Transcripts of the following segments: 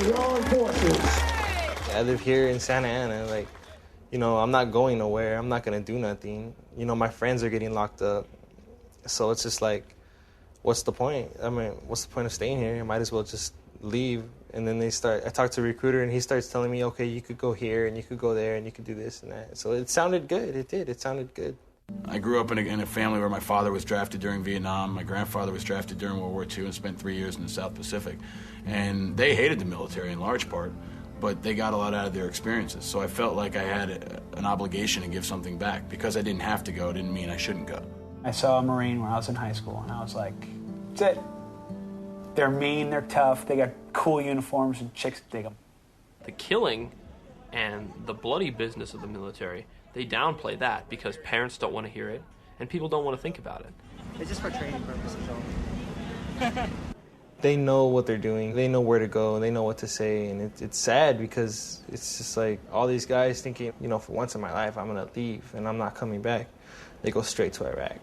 the armed forces. I live here in Santa Ana. Like, you know, I'm not going nowhere. I'm not going to do nothing. You know, my friends are getting locked up. So it's just like, what's the point? I mean, what's the point of staying here? I might as well just leave. And then I talked to a recruiter, and he starts telling me, okay, you could go here, and you could go there, and you could do this and that. So it sounded good. It did. It sounded good. I grew up in a family where my father was drafted during Vietnam, my grandfather was drafted during World War II and spent 3 years in the South Pacific. And they hated the military in large part, but they got a lot out of their experiences. So I felt like I had an obligation to give something back. Because I didn't have to go didn't mean I shouldn't go. I saw a Marine when I was in high school, and I was like, that's it. They're mean, they're tough, they got cool uniforms, and chicks dig them. The killing and the bloody business of the military, they downplay that because parents don't want to hear it, and people don't want to think about it. It's just for training purposes only. They know what they're doing. They know where to go. They know what to say. And it's sad because it's just like all these guys thinking, you know, for once in my life, I'm going to leave and I'm not coming back. They go straight to Iraq.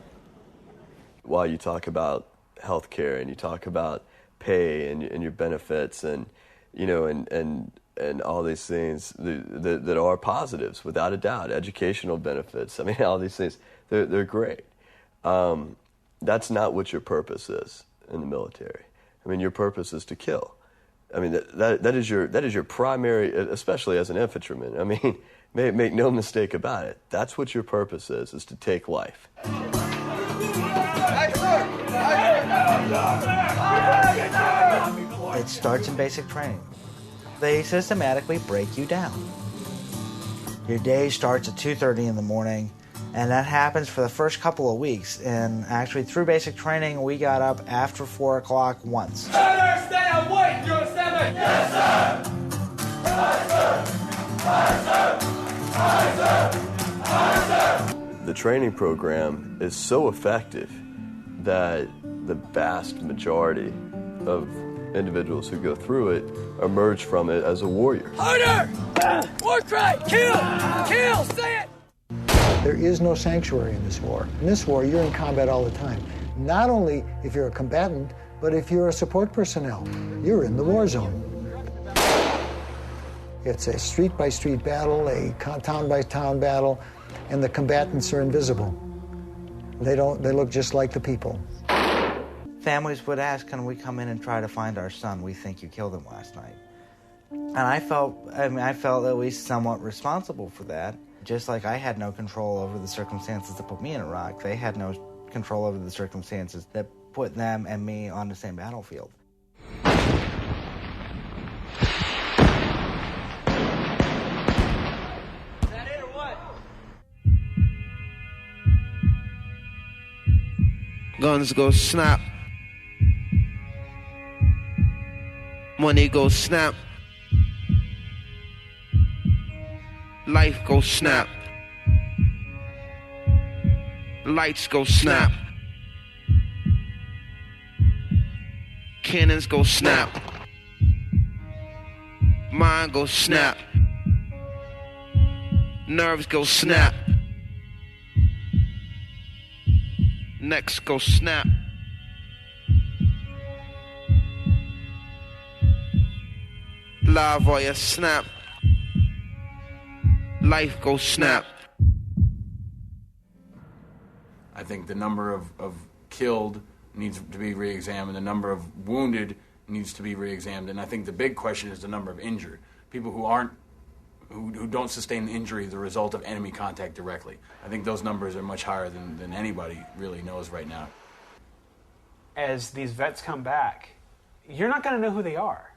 While you talk about health care and you talk about pay and your benefits and, you know, and all these things that are positives, without a doubt, educational benefits. I mean, all these things, they're great. That's not what your purpose is in the military. I mean, your purpose is to kill. I mean, that is your primary, especially as an infantryman. I mean, make no mistake about it. That's what your purpose is to take life. It starts in basic training. They systematically break you down. Your day starts at 2:30 in the morning, and that happens for the first couple of weeks. And actually, through basic training, we got up after 4 o'clock once. Understand what you understand? Yes, sir! Yes, sir! Yes, sir! Yes, sir! Yes, sir! The training program is so effective that the vast majority of individuals who go through it emerge from it as a warrior. Harder! War cry! Kill! Kill! Say it! There is no sanctuary in this war. In this war, you're in combat all the time. Not only if you're a combatant, but if you're a support personnel. You're in the war zone. It's a street-by-street battle, a town-by-town battle, and the combatants are invisible. They look just like the people. Families would ask, can we come in and try to find our son? We think you killed him last night. And I felt at least somewhat responsible for that. Just like I had no control over the circumstances that put me in Iraq, they had no control over the circumstances that put them and me on the same battlefield. Guns go snap. Money go snap. Life go snap. Lights go snap. Cannons go snap. Mind go snap. Nerves go snap. Necks go snap. Live wire snap. Life go snap. I think the number of killed needs to be re-examined. The number of wounded needs to be re-examined. And I think the big question is the number of injured. People who don't sustain an injury as a result of enemy contact directly. I think those numbers are much higher than anybody really knows right now. As these vets come back, you're not going to know who they are.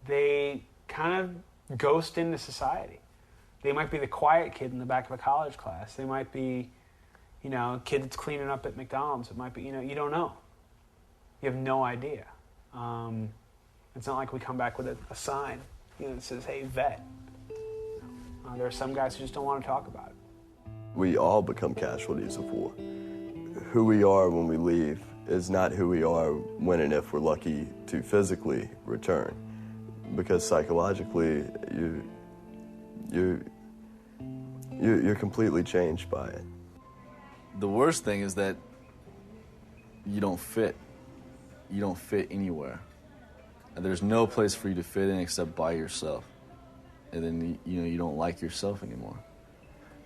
They kind of ghost into society. They might be the quiet kid in the back of a college class. They might be, you know, a kid that's cleaning up at McDonald's. It might be, you know, you don't know. You have no idea. It's not like we come back with a sign, you know, that says, hey, vet. There are some guys who just don't want to talk about it. We all become casualties of war. Who we are when we leave is not who we are when and if we're lucky to physically return. Because psychologically, you're completely changed by it. The worst thing is that you don't fit. You don't fit anywhere. there's no place for you to fit in except by yourself. And then, you don't like yourself anymore.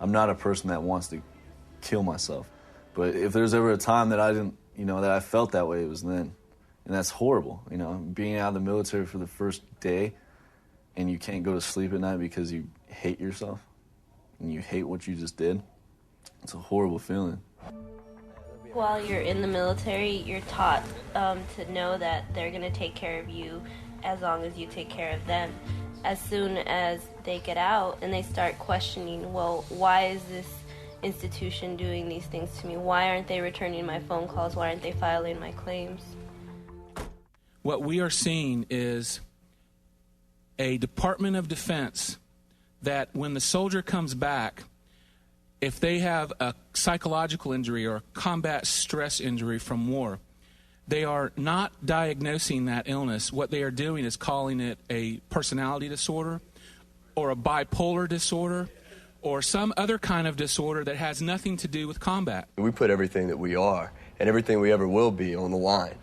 I'm not a person that wants to kill myself. But if there's ever a time that I didn't, that I felt that way, it was then. And that's horrible, being out of the military for the first day and you can't go to sleep at night because you hate yourself and you hate what you just did. It's a horrible feeling. While you're in the military, you're taught to know that they're going to take care of you as long as you take care of them. As soon as they get out and they start questioning, well, why is this institution doing these things to me? Why aren't they returning my phone calls? Why aren't they filing my claims? What we are seeing is a Department of Defense that when the soldier comes back, if they have a psychological injury or a combat stress injury from war, they are not diagnosing that illness. What they are doing is calling it a personality disorder or a bipolar disorder or some other kind of disorder that has nothing to do with combat. We put everything that we are and everything we ever will be on the line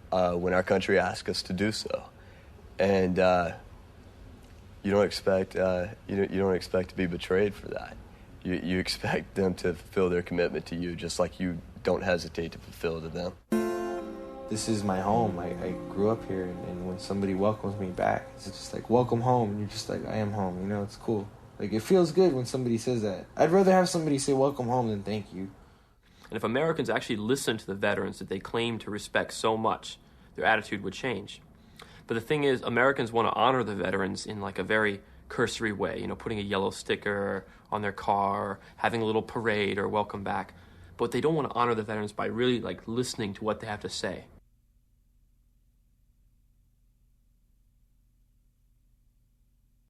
when our country asks us to do so. And you don't expect you don't expect to be betrayed for that. You expect them to fulfill their commitment to you just like you don't hesitate to fulfill to them. This is my home. I grew up here, and when somebody welcomes me back, it's just like, welcome home, and you're just like, I am home, it's cool. Like, it feels good when somebody says that. I'd rather have somebody say welcome home than thank you. And if Americans actually listened to the veterans that they claim to respect so much, their attitude would change. But the thing is, Americans want to honor the veterans in like a very cursory way, putting a yellow sticker on their car, having a little parade or welcome back. But they don't want to honor the veterans by really like listening to what they have to say.